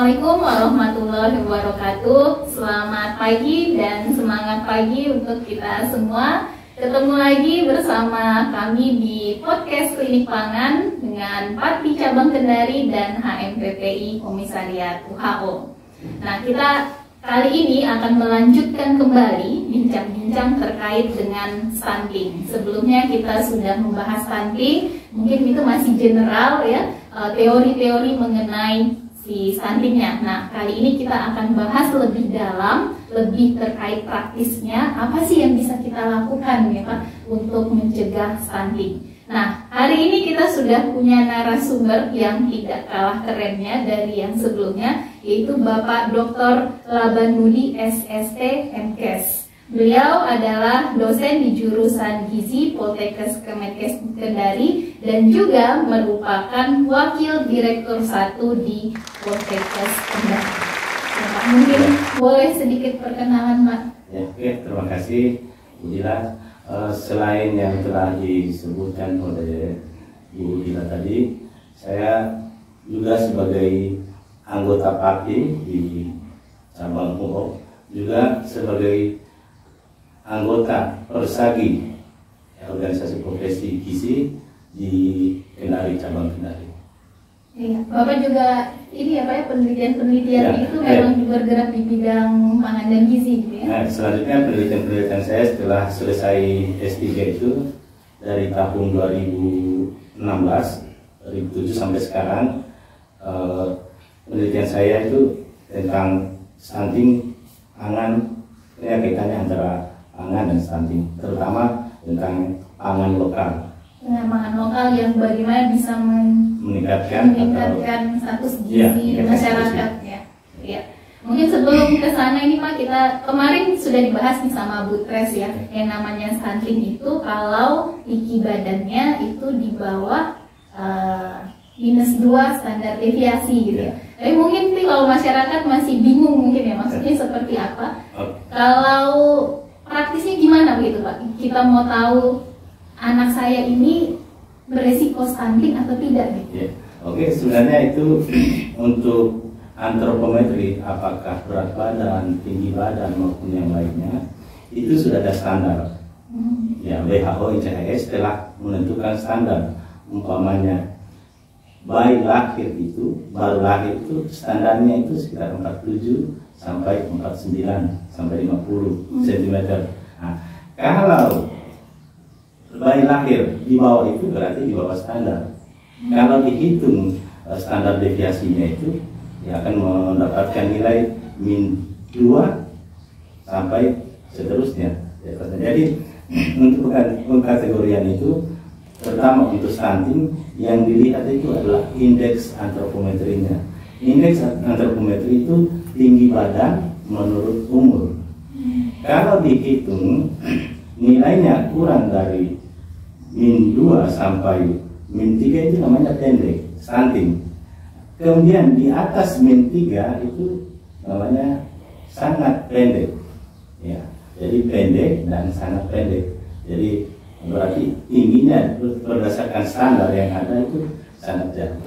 Assalamualaikum warahmatullahi wabarakatuh. Selamat pagi dan semangat pagi untuk kita semua. Ketemu lagi bersama kami di podcast Klinik Pangan dengan Patpi Cabang Kendari dan HMPPI Komisariat WHO. Nah, kita kali ini akan melanjutkan kembali bincang-bincang terkait dengan stunting. Sebelumnya kita sudah membahas stunting, mungkin itu masih general ya, teori-teori mengenai si stuntingnya. Nah, kali ini kita akan bahas lebih dalam, lebih terkait praktisnya, apa sih yang bisa kita lakukan ya Pak untuk mencegah stunting. Nah, hari ini kita sudah punya narasumber yang tidak kalah kerennya dari yang sebelumnya, yaitu Bapak Dr. Labanudi SST MKes. Beliau adalah dosen di jurusan Gizi Poltekkes Kemenkes Kendari dan juga merupakan wakil direktur 1 di Poltekkes Kendari. Ya, Pak, mungkin boleh sedikit perkenalan, Pak? Ya, oke, terima kasih Bu Dila. Selain yang telah disebutkan oleh Bu Dila tadi, saya juga sebagai anggota Patpi di cabang UO, juga sebagai anggota Persagi, organisasi profesi gizi di Kendari, cabang Kendari. Iya, Bapak juga ini ya Pak ya, penelitian-penelitian Ya, itu memang bergerak di bidang pangan dan gizi gitu ya. Nah, selanjutnya penelitian saya setelah selesai S3 itu dari tahun 2007 sampai sekarang, penelitian saya itu tentang stunting pangan, ya kaitannya antara pangan dan stunting, terutama tentang pangan lokal. Nah, pangan lokal yang bagaimana bisa meningkatkan status gizi masyarakat ya. Ya. Mungkin sebelum ke sana ini Pak, kita kemarin sudah dibahas nih sama Bu Tres ya, yang namanya stunting itu kalau tinggi badannya itu di bawah -2 standar deviasi gitu ya. Tapi mungkin nih kalau masyarakat masih bingung mungkin ya, maksudnya seperti apa. Kalau praktisnya gimana begitu Pak? Kita mau tahu anak saya ini beresiko stunting atau tidak gitu. Ya. Oke, sebenarnya itu untuk antropometri, apakah berat badan, tinggi badan maupun yang lainnya, itu sudah ada standar. Ya, WHO ICHS telah menentukan standar. Umpamanya bayi lahir itu, baru lahir itu standarnya itu sekitar 47 sampai 49 sampai 50 cm. Nah, kalau bayi lahir di bawah itu berarti di bawah standar. Kalau dihitung standar deviasinya itu, ya akan mendapatkan nilai -2 sampai seterusnya. Jadi untuk pengkategorian itu, pertama untuk stunting yang dilihat itu adalah indeks antropometrinya. Indeks antropometri itu tinggi badan menurut umur. Kalau dihitung nilainya kurang dari -2 sampai -3 itu namanya pendek, stunting. Kemudian di atas -3 itu namanya sangat pendek. Ya, jadi pendek dan sangat pendek. Jadi berarti tingginya berdasarkan standar yang ada itu sangat jauh.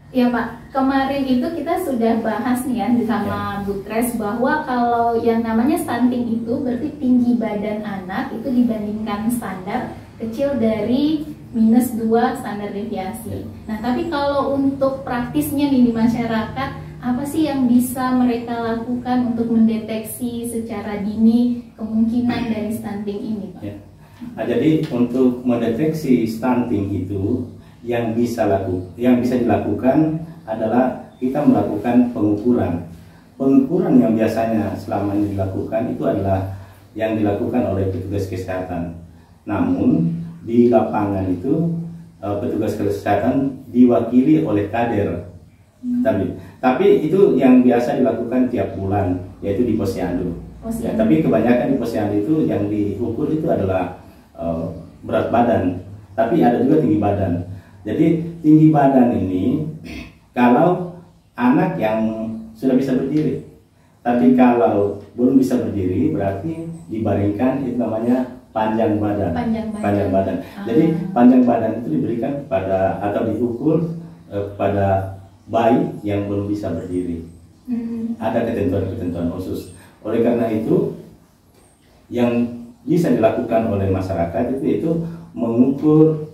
Ya Pak, kemarin itu kita sudah bahas nih ya sama Bu Tres bahwa kalau yang namanya stunting itu berarti tinggi badan anak itu dibandingkan standar kecil dari -2 standar deviasi. Nah, tapi kalau untuk praktisnya nih di masyarakat, apa sih yang bisa mereka lakukan untuk mendeteksi secara dini kemungkinan dari stunting ini, Pak? Ya. Nah, jadi untuk mendeteksi stunting itu yang bisa dilakukan adalah kita melakukan pengukuran. Pengukuran yang biasanya selama ini dilakukan itu adalah yang dilakukan oleh petugas kesehatan. Namun di lapangan itu petugas kesehatan diwakili oleh kader. Tapi itu yang biasa dilakukan tiap bulan, yaitu di posyandu. Ya, tapi kebanyakan di posyandu itu yang diukur itu adalah berat badan, tapi ada juga tinggi badan. Jadi tinggi badan ini kalau anak yang sudah bisa berdiri, tapi kalau belum bisa berdiri berarti dibaringkan, itu namanya panjang badan. Panjang badan. Jadi panjang badan itu diberikan pada atau diukur pada bayi yang belum bisa berdiri. Ada ketentuan-ketentuan khusus. Oleh karena itu, yang bisa dilakukan oleh masyarakat itu mengukur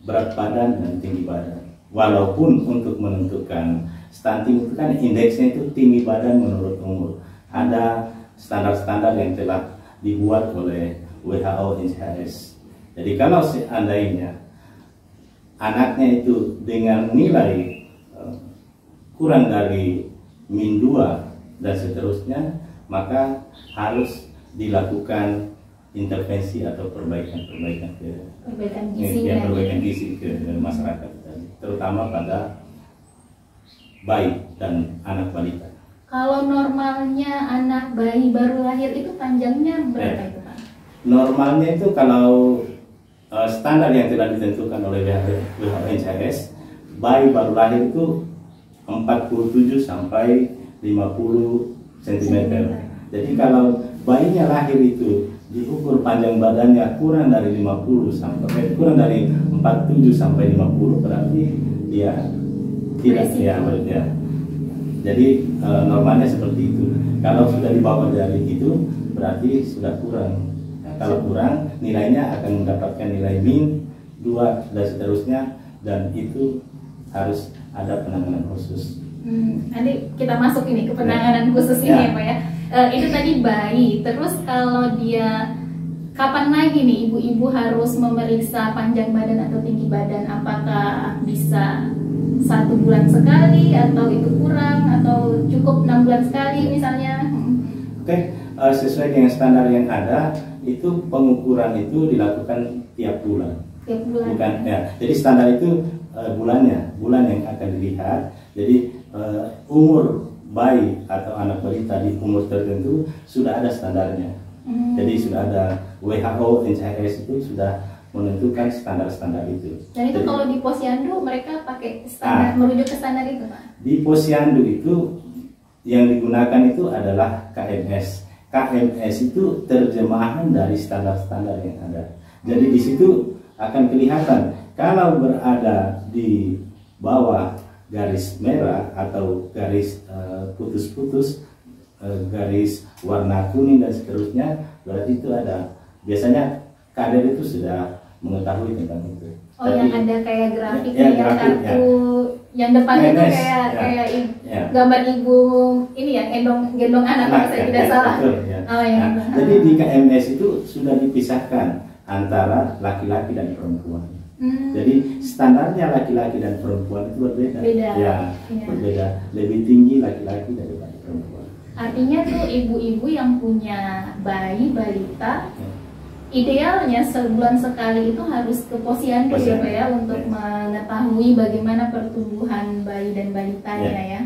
berat badan dan tinggi badan. Walaupun untuk menentukan stunting itu kan indeksnya itu tinggi badan menurut umur. Ada standar-standar yang telah dibuat oleh WHO NCHS. Jadi kalau seandainya anaknya itu dengan nilai kurang dari -2 dan seterusnya, maka harus dilakukan intervensi atau perbaikan gizi ke masyarakat, terutama pada bayi dan anak balita. Kalau normalnya anak bayi baru lahir itu panjangnya berapa itu Pak? Normalnya itu kalau standar yang telah ditentukan oleh WHO NCHS, bayi baru lahir itu 47 sampai 50 cm. Jadi kalau bayinya lahir itu diukur panjang badannya kurang dari 47 sampai 50, berarti dia tidak ya. Jadi normalnya seperti itu. Kalau sudah di bawah dari itu berarti sudah kurang. Nah, kalau kurang, nilainya akan mendapatkan nilai -2 dan seterusnya, dan itu harus ada penanganan khusus. Nanti kita masuk ini ke penanganan khusus ini ya Pak ya. Itu tadi bayi. Terus kalau dia kapan lagi nih ibu-ibu harus memeriksa panjang badan atau tinggi badan? Apakah bisa 1 bulan sekali atau itu kurang atau cukup 6 bulan sekali misalnya? Oke, sesuai dengan standar yang ada, itu pengukuran itu dilakukan tiap bulan. Tiap bulan. Bukan ya. Jadi standar itu bulan yang akan dilihat. Jadi umur bayi atau anak balita di umur tertentu sudah ada standarnya. Jadi sudah ada WHO NCHS itu sudah menentukan standar-standar itu. Dan itu kalau di posyandu mereka pakai standar, merujuk ke standar itu Pak? Di posyandu itu yang digunakan itu adalah KMS. KMS itu terjemahan dari standar-standar yang ada. Jadi di situ akan kelihatan kalau berada di bawah garis merah atau garis putus-putus, garis warna kuning dan seterusnya, berarti itu ada. Biasanya kader itu sudah mengetahui tentang itu. Oh, yang ada kayak grafiknya, yang kartu, yang depannya itu kayak gambar ibu ini ya, gendong anak kalau saya tidak salah. Betul, ya. Oh, ya. Nah, jadi di KMS itu sudah dipisahkan antara laki-laki dan perempuan. Jadi standarnya laki-laki dan perempuan itu berbeda. Berbeda. Lebih tinggi laki-laki daripada perempuan. Artinya tuh ibu-ibu yang punya bayi balita, idealnya sebulan sekali itu harus ke posyandu ya Pak ya, untuk mengetahui bagaimana pertumbuhan bayi dan balitanya ya.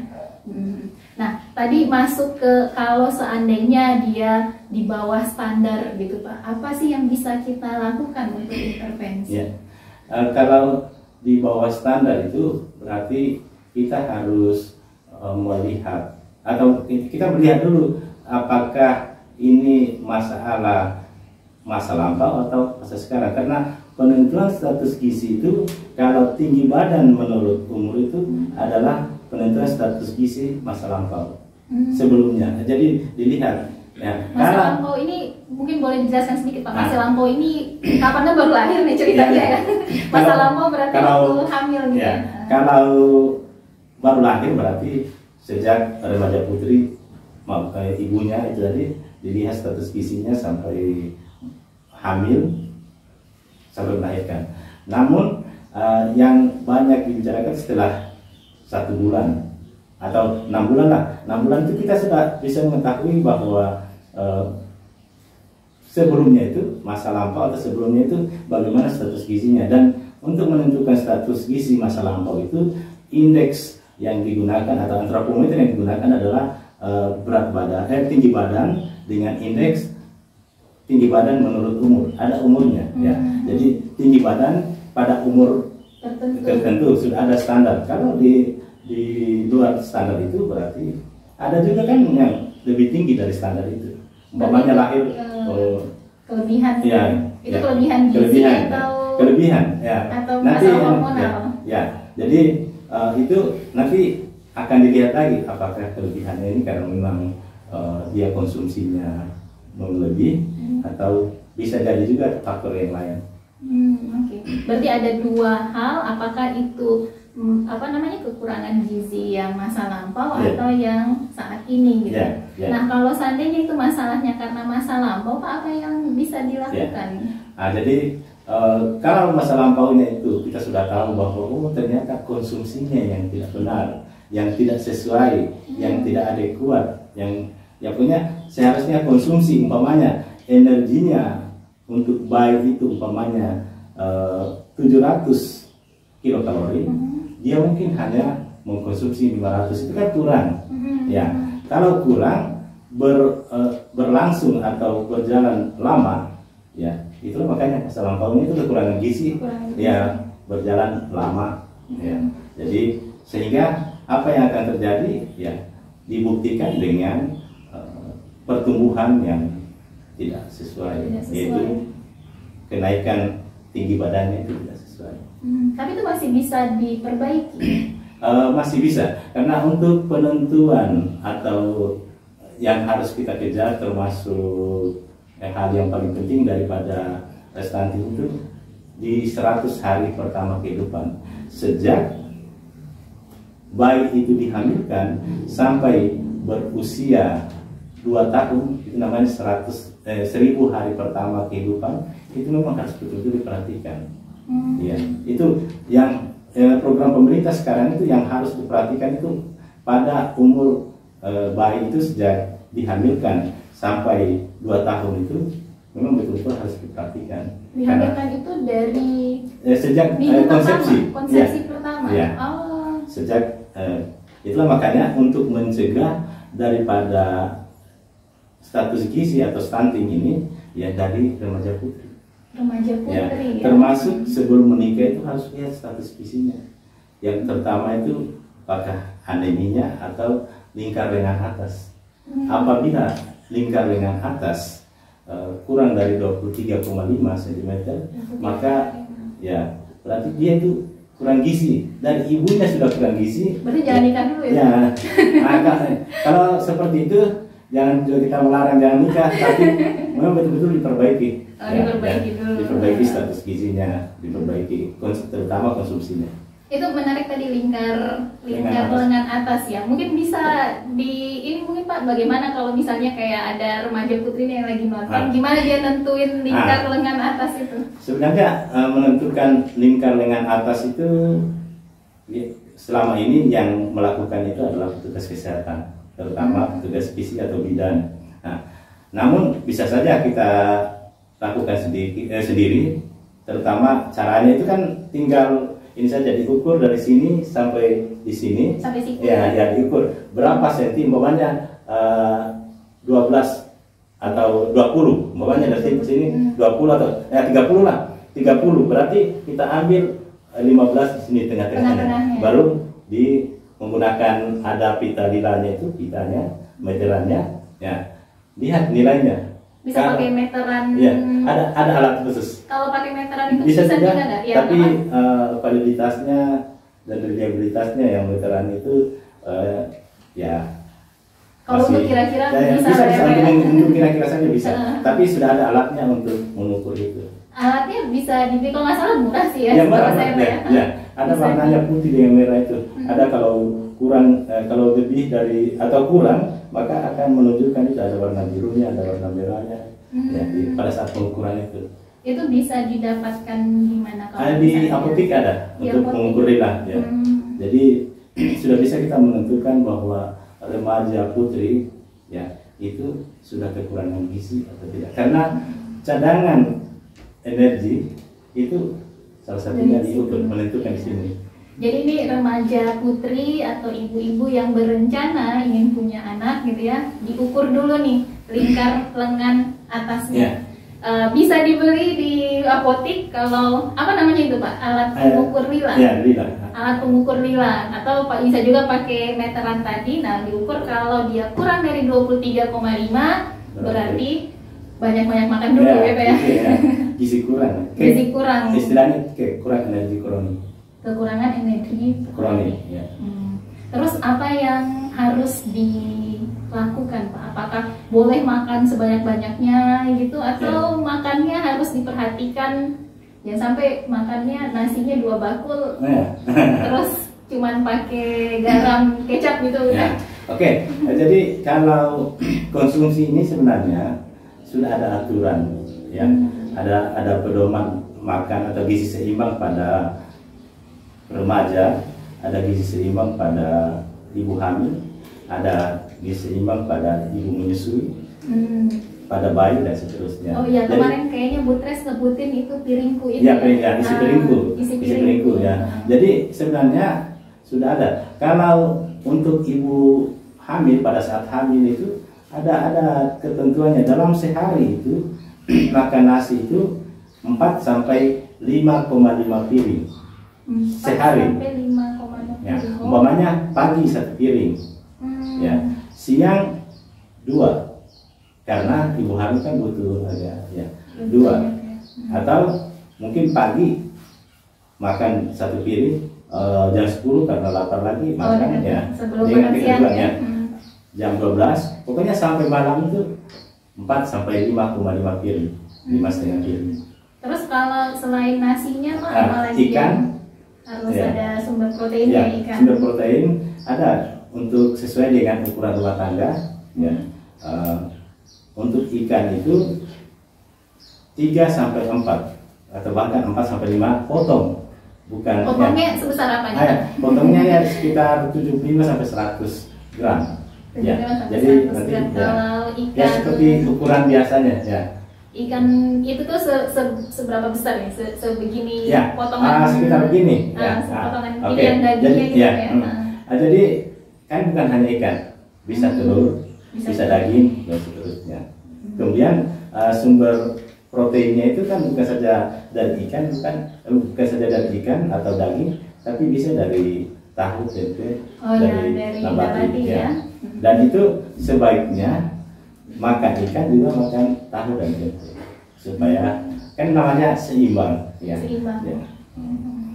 Nah, tadi masuk ke kalau seandainya dia di bawah standar gitu Pak, apa sih yang bisa kita lakukan untuk intervensi? Kalau di bawah standar itu berarti kita harus melihat atau kita melihat dulu apakah ini masa lampau atau masa sekarang, karena penentuan status gizi itu kalau tinggi badan menurut umur itu adalah penentuan status gizi masa lampau sebelumnya. Jadi dilihat masa lampau ini mungkin boleh dijelaskan sedikit Pak. Masa lampau ini kapan baru lahir nih ceritanya ya? Masa lampau berarti waktu hamil gitu ya? Kalau baru lahir berarti sejak remaja putri, ibunya itu tadi dilihat status gizinya sampai hamil sampai melahirkan. Namun yang banyak dibicarakan setelah 1 bulan atau 6 bulan lah. 6 bulan itu kita sudah bisa mengetahui bahwa sebelumnya itu masa lampau atau sebelumnya itu bagaimana status gizinya. Dan untuk menentukan status gizi masa lampau itu indeks yang digunakan atau antropometer yang digunakan adalah berat badan, tinggi badan dengan indeks tinggi badan menurut umur. Ada umurnya ya. Jadi tinggi badan pada umur tertentu sudah ada standar. Kalau di luar standar itu berarti ada juga kan yang lebih tinggi dari standar itu. Umpamanya lahir kelebihan ya, itu kelebihan gizi kelebihan ya, atau nanti masalah hormonal ya. Jadi itu nanti akan dilihat lagi apakah kelebihannya ini karena memang dia konsumsinya melebihi atau bisa jadi juga faktor yang lain. Oke. Berarti ada dua hal, apakah itu kekurangan gizi yang masa lampau atau yang saat ini gitu. Nah, kalau seandainya itu masalahnya karena masa lampau, Pak, apa yang bisa dilakukan? Nah, jadi kalau masa lampaunya itu kita sudah tahu bahwa ternyata konsumsinya yang tidak benar, yang tidak sesuai, yang tidak adekuat, yang punya seharusnya konsumsi umpamanya energinya untuk bayi itu umpamanya 700 kilokalori, dia mungkin hanya mengkonsumsi 500, itu kan kurang. Ya, kalau kurang berlangsung atau berjalan lama, ya itu makanya masa lampaunya itu kekurangan gizi, ya berjalan lama. Ya, jadi sehingga apa yang akan terjadi, ya dibuktikan dengan pertumbuhan yang tidak sesuai, yaitu kenaikan tinggi badannya itu tidak sesuai. Tapi itu masih bisa diperbaiki. Masih bisa, karena untuk penentuan atau yang harus kita kejar termasuk hal yang paling penting daripada stunting itu di 100 hari pertama kehidupan, sejak bayi itu dihamilkan sampai berusia 2 tahun, itu namanya 1000 hari pertama kehidupan, itu memang harus betul-betul diperhatikan. Ya, itu yang program pemerintah sekarang itu yang harus diperhatikan itu pada umur bayi itu sejak dihamilkan sampai 2 tahun itu memang betul-betul harus diperhatikan. Dihamilkan itu dari sejak konsepsi pertama. Ya. Sejak itulah makanya untuk mencegah daripada status gizi atau stunting ini ya dari remaja putri. Ya, termasuk sebelum menikah itu harus lihat status gizinya. Yang pertama itu apakah aneminya atau lingkar lengan atas. Apabila lingkar lengan atas kurang dari 23,5 cm, maka ya berarti dia itu kurang gizi, dan ibunya sudah kurang gizi. Berarti jangan nikah dulu ya? Ya, kalau seperti itu jangan juga kita melarang jangan nikah, tapi memang betul-betul diperbaiki. Diperbaiki status gizinya, diperbaiki terutama konsumsinya. Itu menarik tadi lingkar lengan atas ya. Mungkin bisa ini mungkin Pak, bagaimana kalau misalnya kayak ada remaja putri yang lagi nonton, gimana dia nentuin lingkar lengan atas itu? Sebenarnya menentukan lingkar lengan atas itu selama ini yang melakukan itu adalah petugas kesehatan, terutama petugas gizi atau bidan. Namun bisa saja kita lakukan sendiri, terutama caranya itu kan tinggal ini saja, diukur dari sini sampai di sini. Sampai siku. Ya, diukur berapa senti, umpamanya 12 atau 20, umpamanya dari sini 20 atau 30 lah. 30 berarti kita ambil 15 di sini tengah-tengahnya. Baru menggunakan ada pita lilanya itu, pitanya, meterannya, ya. Lihat nilainya. Bisa pakai meteran. Ya, ada alat khusus. Kalau pakai meteran itu bisa juga, nggak? Ya, tapi validitasnya dan reliabilitasnya yang meteran itu ya. Kalau untuk kira-kira bisa untuk kira-kira saja bisa. Tapi sudah ada alatnya untuk mengukur itu. Alatnya bisa dibeli, kalau nggak salah murah sih ya. Ya, murah, ya. Ada warnanya putih dengan merah itu. Ada kalau kurang, kalau lebih dari atau kurang, maka akan menunjukkan itu ada warna birunya, ada warna merahnya. Ya, pada saat pengukuran itu. Itu bisa didapatkan di mana? Di apotek ada untuk mengukur lila. Ya. Jadi sudah bisa kita menentukan bahwa remaja putri ya itu sudah kekurangan gizi atau tidak. Karena cadangan energi itu salah satunya diukur, menentukan di sini. Jadi ini remaja putri atau ibu-ibu yang berencana ingin punya anak gitu ya, diukur dulu nih lingkar lengan atasnya. Bisa dibeli di apotek. Kalau apa namanya itu Pak? Alat pengukur lila. Ya, lila. Alat pengukur lila, atau Pak bisa juga pakai meteran tadi. Nah, diukur kalau dia kurang dari 23,5 berarti banyak-banyak makan dulu ya Pak ya. Gizi kurang. Gizi kurang. Istilahnya kurang energi kroni. Kekurangan energi kroni, ya. Terus apa yang harus dilakukan Pak? Apakah boleh makan sebanyak-banyaknya gitu atau makannya harus diperhatikan, jangan sampai makannya nasinya 2 bakul terus cuman pakai garam kecap gitu udah. Oke. Jadi kalau konsumsi ini sebenarnya sudah ada aturan ya. Ada pedoman makan atau gizi seimbang pada remaja, ada gizi seimbang pada ibu hamil, ada gizi seimbang pada ibu menyusui, pada bayi dan seterusnya. Oh iya, kemarin kayaknya Bu Tres ngebutin itu piringku itu. Ya, isi piringku ya. Jadi sebenarnya sudah ada. Kalau untuk ibu hamil pada saat hamil itu ada ketentuannya dalam sehari itu makan nasi itu 4 sampai 5,5 piring sehari. Ya, umpamanya pagi 1 piring, ya, siang 2 karena ibu hamil kan butuh ya 2, atau mungkin pagi makan 1 piring, jam 10 karena lapar lagi makan ya sebelum makan siang ya. Jam 12 pokoknya sampai malam itu 4 sampai 5,5 piring, 5,5 piring. Terus kalau selain nasinya Pak, apalagi ikan harus ada sumber proteinnya ikan. Sumber protein ada untuk sesuai dengan ukuran rumah tangga ya. Untuk ikan itu 3 sampai 4 atau bahkan 4 sampai 5 potong. Bukan potongnya sebesar apa? Potongnya ya sekitar 75 sampai 100 gram. Ya, jadi nanti kalau ikan ya seperti ukuran biasanya ya. Ikan itu tuh seberapa besar ya? Sebegini potongan? Sekitar begini. Potongan ini yang dagingnya gitu ya. Jadi kan bukan hanya ikan, bisa telur, bisa daging dan seterusnya. Kemudian sumber proteinnya itu kan bukan saja dari ikan, bukan saja dari ikan atau daging, tapi bisa dari tahu, tempe, dari nabati ya. Dan itu sebaiknya makan ikan juga makan tahu dan tempe supaya kan namanya seimbang ya.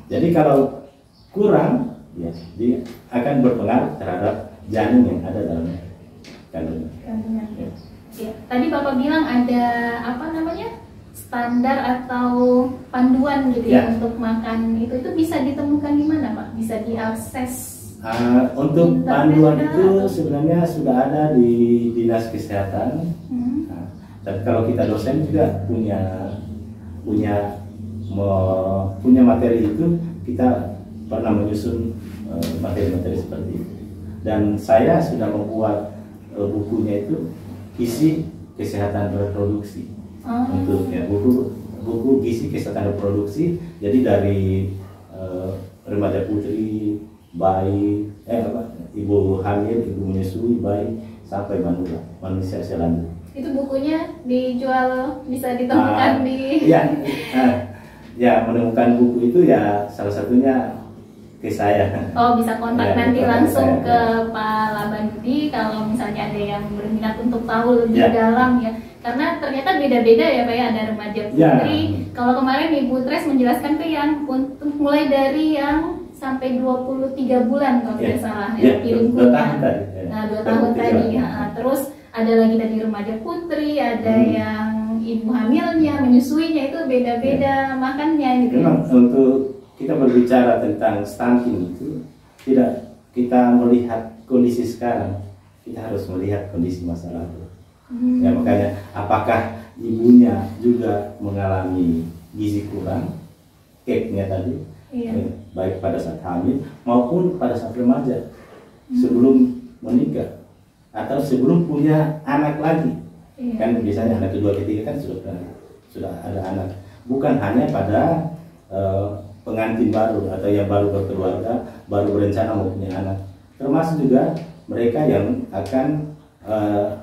Jadi kalau kurang ya dia akan berpengaruh terhadap janin yang ada dalam kandungan. Ya. Tadi Bapak bilang ada apa namanya standar atau panduan gitu ya untuk makan itu bisa ditemukan di mana Pak? Bisa diakses? Untuk panduan itu sebenarnya sudah ada di Dinas Kesehatan. Dan kalau kita dosen juga punya materi itu, kita pernah menyusun materi-materi seperti itu. Dan saya sudah membuat bukunya itu gizi kesehatan reproduksi. Untuk buku gizi kesehatan reproduksi. Jadi dari remaja putri, bayi, ibu hamil, ibu menyusui, bayi sampai manula, manusia selanjutnya. Itu bukunya dijual, bisa ditemukan di? Ya, menemukan buku itu ya salah satunya ke saya. Oh, bisa kontak nanti langsung ke Pak Labandi kalau misalnya ada yang berminat untuk tahu lebih dalam ya. Karena ternyata beda-beda ya Pak ya, ada remaja putri. Kalau kemarin Ibu Tres menjelaskan tuh yang untuk mulai dari yang sampai 23 bulan kalau tidak salah ya, piringkunya. 2 tahun tadi. Terus ada lagi tadi remaja putri, ada yang ibu hamilnya, menyusuinya, itu beda-beda makannya gitu. Memang untuk kita berbicara tentang stunting itu tidak kita melihat kondisi sekarang, kita harus melihat kondisi masa lalu. Ya, makanya apakah ibunya juga mengalami gizi kurang, cake-nya tadi, baik pada saat hamil maupun pada saat remaja, sebelum menikah atau sebelum punya anak lagi. Kan biasanya anak kedua ketiga kan sudah ada anak, bukan hanya pada pengantin baru atau yang baru berkeluarga, baru berencana mau punya anak, termasuk juga mereka yang akan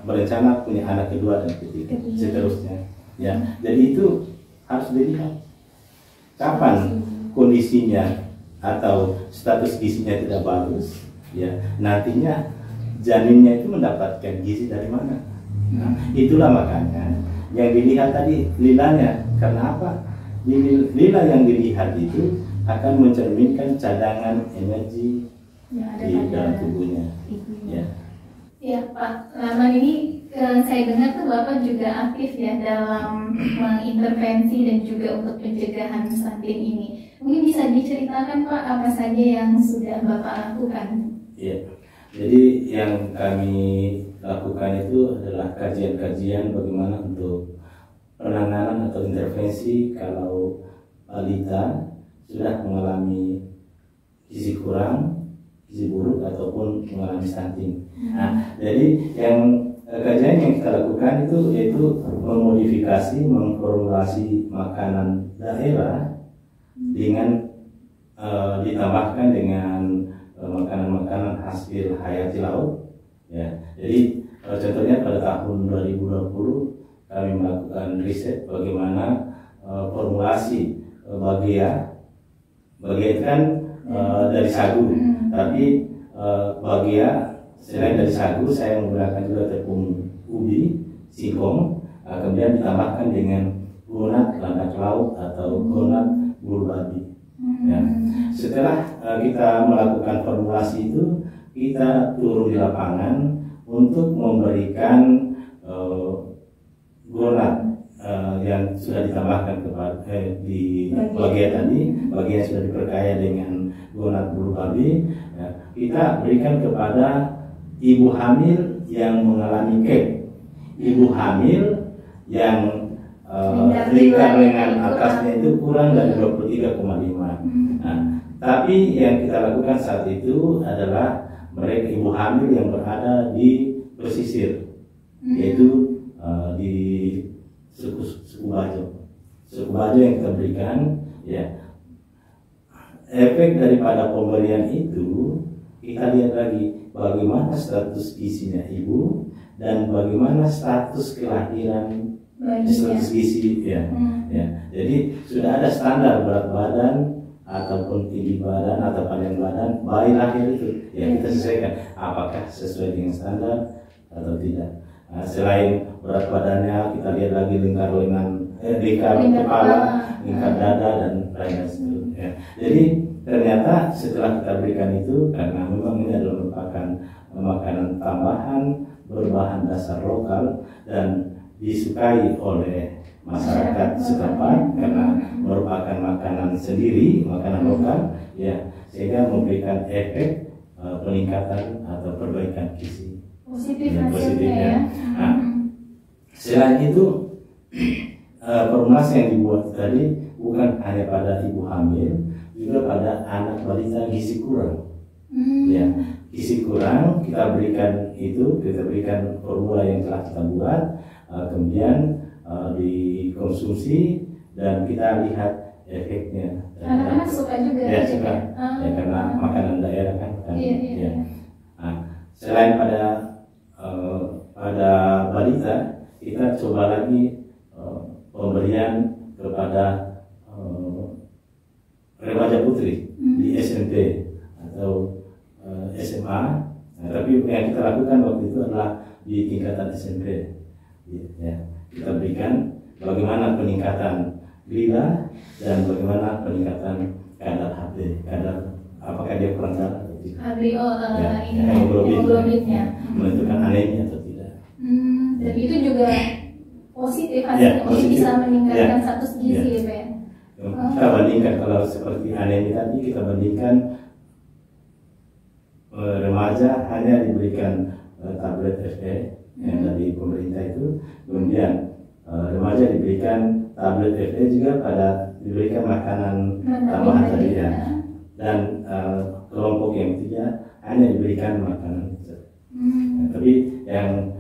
berencana punya anak kedua dan ketiga, seterusnya. Ya, jadi itu harus dilihat kapan kondisinya atau status gizinya tidak bagus, ya nantinya janinnya itu mendapatkan gizi dari mana. Nah, itulah makanya yang dilihat tadi lilanya. Karena apa? Lila yang dilihat itu akan mencerminkan cadangan energi di dalam tubuhnya. Ya. Ya Pak, selama ini saya dengar tuh Bapak juga aktif ya dalam mengintervensi dan juga untuk pencegahan stunting ini. Mungkin bisa diceritakan Pak apa saja yang sudah Bapak lakukan? Ya. Jadi yang kami lakukan itu adalah kajian-kajian bagaimana untuk penanganan atau intervensi kalau balita sudah mengalami gizi kurang, gizi buruk ataupun mengalami stunting. Nah, jadi yang kajian yang kita lakukan itu yaitu memodifikasi, memformulasi makanan daerah dengan ditambahkan dengan makanan-makanan hasil hayati laut. Ya, jadi contohnya pada tahun 2020 kami melakukan riset bagaimana formulasi bagia itu kan dari sagu, tapi bagia selain dari sagu saya menggunakan juga tepung ubi, singkong, kemudian ditambahkan dengan donat landak laut atau donat bulu babi. Ya. Setelah kita melakukan formulasi itu, kita turun di lapangan untuk memberikan donat yang sudah ditambahkan kepada di bagian tadi, bagian yang sudah diperkaya dengan donat bulu babi, ya, kita berikan kepada ibu hamil yang mengalami KEP, ibu hamil yang lingkar lengan atasnya itu kurang dari 23,5. Nah, tapi yang kita lakukan saat itu adalah mereka ibu hamil yang berada di pesisir, yaitu di suku Bajo yang kita berikan. Ya, efek daripada pemberian itu kita lihat lagi bagaimana status gizinya ibu dan bagaimana status kelahiran status gizi ya. Jadi sudah ada standar berat badan ataupun tinggi badan atau panjang badan bayi lahir itu ya, kita sesuaikan apakah sesuai dengan standar atau tidak. Nah, selain berat badannya kita lihat lagi lingkar lengan, lingkar kepala, lingkar dada dan lain-lain seterusnya. Jadi ternyata setelah kita berikan itu, karena memang ini adalah merupakan makanan tambahan berbahan dasar lokal dan disukai oleh masyarakat setempat karena merupakan makanan sendiri, makanan lokal, ya, sehingga memberikan efek peningkatan atau perbaikan gizi. Positif Ya, hasilnya ya. Nah, selain itu formulasi yang dibuat tadi bukan hanya pada ibu hamil, juga pada anak balita gizi kurang. Ya, gizi kurang kita berikan formula yang telah kita buat, kemudian dikonsumsi dan kita lihat efeknya. Anak-anak suka juga. Ya, suka. Ya, karena makanan daerah kan. Iya. Ya. Nah, selain pada balita, kita coba lagi pemberian kepada remaja putri di SMP atau SMA. Nah, tapi yang kita lakukan waktu itu adalah di tingkatan SMP. Ya, kita berikan bagaimana peningkatan gula dan bagaimana peningkatan kadar HB, kadar apakah dia kurang darah atau tidak. Hemoglobinnya menentukan anemia atau tidak. Dan itu juga positif hasilnya, positif. Bisa meningkatkan status gizi ya Pak. Kita bandingkan kalau seperti anemia tadi, kita bandingkan remaja hanya diberikan tablet FE yang dari pemerintah itu, kemudian remaja diberikan tablet FE juga diberikan makanan tambahan tadi ya, dan kelompok yang ketiga hanya diberikan makanan. Tapi yang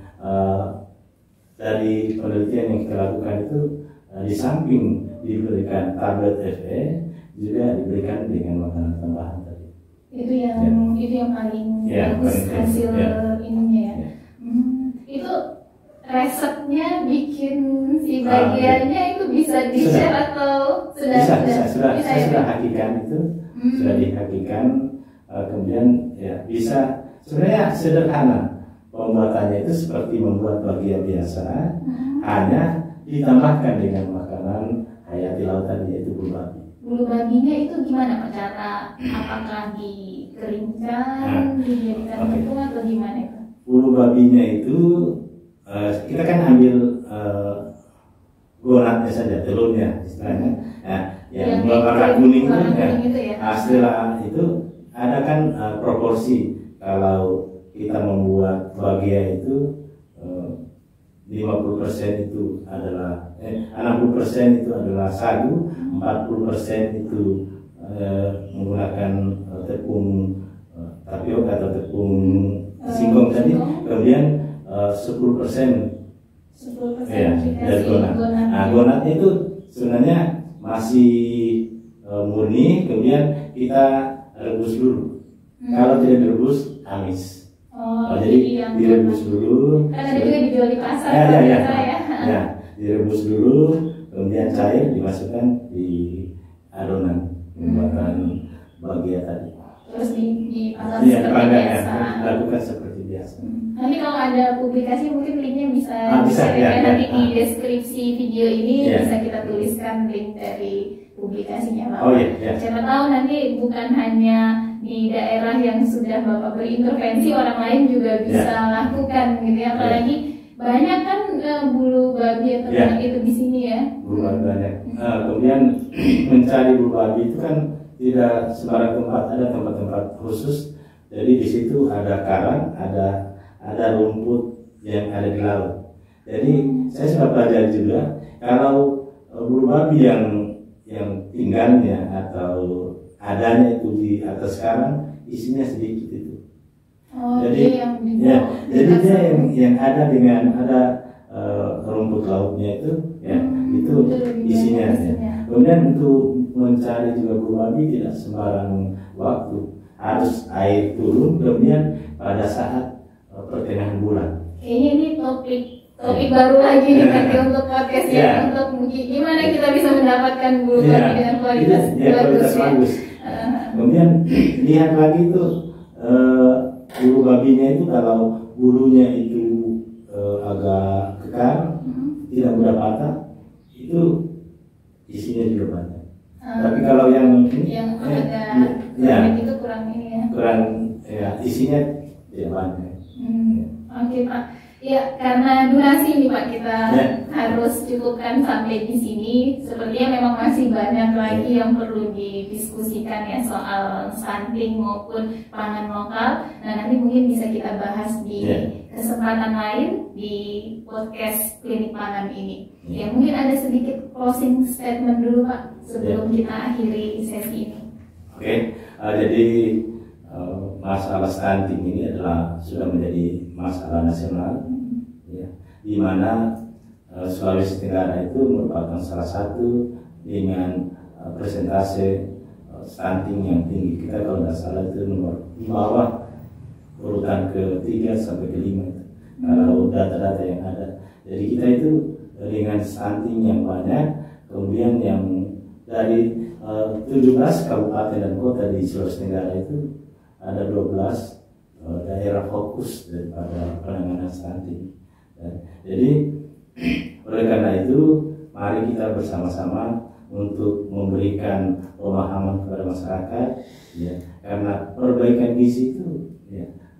dari penelitian yang kita lakukan itu di samping diberikan tablet FE juga diberikan dengan makanan tambahan tadi. Itu yang paling bagus hasil ininya ya. Itu resepnya bikin si bagiannya itu bisa di-share atau sudah hakikan itu sudah dihakikan, kemudian ya bisa sebenarnya sederhana pembuatannya itu seperti membuat bagian biasa, hanya ditambahkan dengan makanan hayati laut tadi yaitu bulu babi. bulu babinya itu gimana Pak cara? Apakah dikeringkan, dijadikan tepung atau gimana itu? Bulu babinya itu kita kan ambil gonatnya saja, telurnya istilahnya. Nah, yang warna kuning itu ya. Setelah itu ada kan proporsi. Kalau kita membuat bagia itu 50% itu adalah 60% itu adalah sagu, 40% itu menggunakan tepung tapioka atau tepung singkong tadi, kemudian 10% ya, dari gonat. Nah, gonatnya itu sebenarnya masih murni, kemudian kita rebus dulu. Kalau tidak direbus, amis. Jadi direbus dulu. Kan ada juga dijual di pasar. Ya, direbus dulu, kemudian cair dimasukkan di adonan pembuatan bagia tadi. Terus dipanggang seperti biasa. Lakukan seperti biasa. Nanti kalau ada publikasi mungkin linknya bisa ya, nanti di deskripsi video ini bisa kita tuliskan link dari publikasinya Bapak. Siapa tahu nanti bukan hanya di daerah yang sudah Bapak berintervensi, orang lain juga bisa lakukan gitu ya. Apalagi banyak kan bulu babi atau itu di sini ya. Bulu babi banyak. Kemudian mencari bulu babi itu kan tidak sembarang tempat, ada tempat-tempat khusus. Jadi di situ ada karang, ada rumput yang ada di laut. Jadi saya sudah pelajari juga kalau bulu babi yang tinggalnya atau adanya itu di atas karang, isinya sedikit itu. Jadi jadi dia yang ada dengan rumput lautnya itu itu isinya. Kemudian untuk mencari juga bulu babi tidak sembarang waktu, harus air turun kemudian pada saat pertengahan bulan. Kayaknya ini topik baru lagi nih nanti untuk podcast untuk gimana kita bisa mendapatkan bulu babi dengan kualitas bagus. Kemudian lihat lagi itu bulu babinya itu kalau bulunya itu agak kekar, tidak mudah patah, itu isinya juga banyak. Tapi kalau yang agak itu kurang isinya tidak banyak. Oke Pak. Ya, karena durasi ini Pak kita harus cukupkan sampai di sini. Sepertinya memang masih banyak lagi yang perlu didiskusikan ya soal stunting maupun pangan lokal. Nah, nanti mungkin bisa kita bahas di kesempatan lain di podcast Klinik Pangan ini. Ya, mungkin ada sedikit closing statement dulu Pak sebelum kita akhiri sesi ini. Oke, jadi masalah stunting ini adalah sudah menjadi masalah nasional, di mana Sulawesi Tenggara itu merupakan salah satu dengan persentase stunting yang tinggi. Kita kalau tidak salah itu nomor di bawah urutan ke-3 sampai ke-5 kalau data-data yang ada. Jadi kita itu dengan stunting yang banyak, kemudian yang dari 17 kabupaten dan kota di Sulawesi Tenggara itu ada 12 daerah fokus daripada penanganan stunting. Jadi oleh karena itu mari kita bersama-sama untuk memberikan pemahaman kepada masyarakat, karena perbaikan gizi itu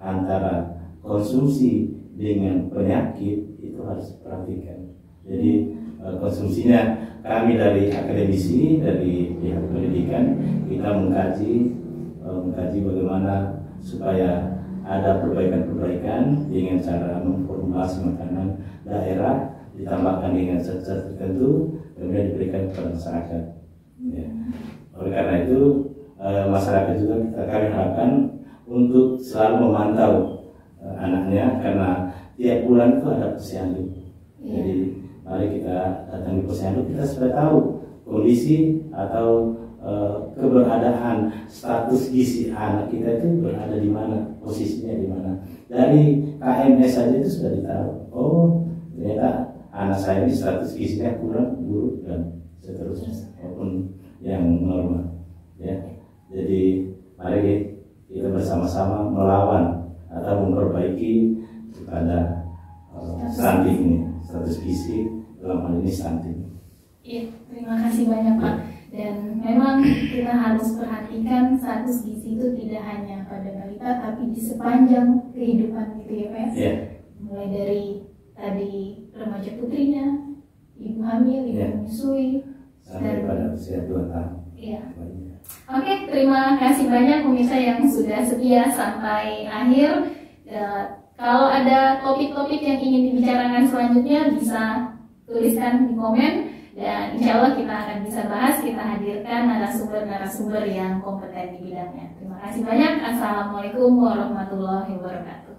antara konsumsi dengan penyakit itu harus diperhatikan. Jadi konsumsinya kami dari akademisi, dari pihak pendidikan, kita mengkaji bagaimana supaya ada perbaikan-perbaikan dengan cara memformulasi makanan daerah, ditambahkan dengan zat-zat tertentu, kemudian diberikan kepada masyarakat. Oleh karena itu masyarakat juga kami harapkan untuk selalu memantau anaknya, karena tiap bulan itu ada posyandu. Jadi mari kita datang di posyandu, kita sudah tahu kondisi atau keberadaan status gizi anak kita itu berada di mana, posisinya di mana. Dari KMS saja itu sudah ditaruh. Oh, ternyata anak saya ini status gizinya kurang, buruk dan seterusnya, maupun yang normal. Jadi mari kita bersama-sama melawan atau memperbaiki kepada stunting ini, status gizi dalam hal ini stunting. Terima kasih banyak Pak. Dan memang kita harus perhatikan status gizi itu tidak hanya pada balita tapi di sepanjang kehidupan gitu ya Pak. Yeah. Mulai dari tadi remaja putrinya, ibu hamil, ibu menyusui, sampai pada usia 2 tahun. Iya. Oke, terima kasih banyak pemirsa yang sudah setia sampai akhir. Kalau ada topik-topik yang ingin dibicarakan selanjutnya bisa tuliskan di komen. Dan insya Allah kita akan bisa bahas, kita hadirkan narasumber-narasumber yang kompeten di bidangnya. Terima kasih banyak. Assalamualaikum warahmatullahi wabarakatuh.